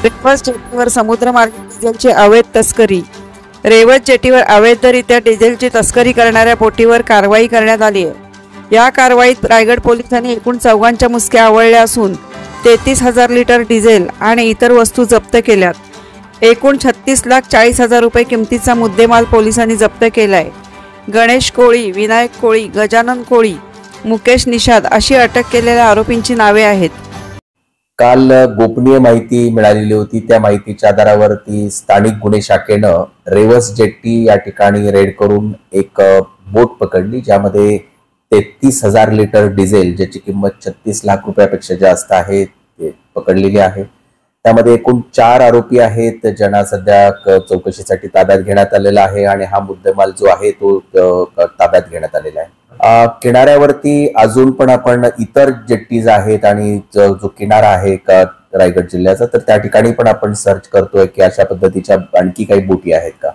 रेवस जेटीवर समुद्रमार्गी डिझेलची अवैध तस्करी. रेवस जेटीवर अवैधरित्या डिझेलची तस्करी करणाऱ्या बोटीवर कारवाई करण्यात आली आहे. या कारवाईत रायगड पोलिसांनी एकूण 4 मुसक्या आवळल्या असून 33,000 लिटर डिझेल आणि इतर वस्तू जप्त केल्यात. एकूण 36,40,000 रुपये किमतीचा मुद्देमाल पोलिसांनी जप्त केलाय. गणेश कोळी, विनायक कोळी, गजानन कोळी, मुकेश निषाद अशी अटक केलेल्या आरोपींची नावे आहेत. काल गोपनीय माहिती मिळालेली होती. त्या माहितीच्या आधारावरती स्थानिक गुन्हे शाखेनं रेवस जेट्टी या ठिकाणी रेड करून एक बोट पकडली, ज्यामध्ये 33,000 लिटर डिझेल ज्याची किंमत 36 लाख रुपयापेक्षा जास्त आहे ते पकडलेली आहे. त्यामध्ये एकूण 4 आरोपी आहेत, ज्यांना सध्या चौकशीसाठी ताब्यात घेण्यात आलेला आहे आणि हा मुद्देमाल जो आहे तो ताब्यात घेण्यात आलेला आहे. किनाऱ्यावरती अजून पण आपण इतर जेट्टीज आहेत आणि जो किनारा आहे रायगड जिल्ह्याचा, तर त्या ठिकाणी पण आपण सर्च करतोय की अशा पद्धतीच्या आणखी काही बोटी आहेत का.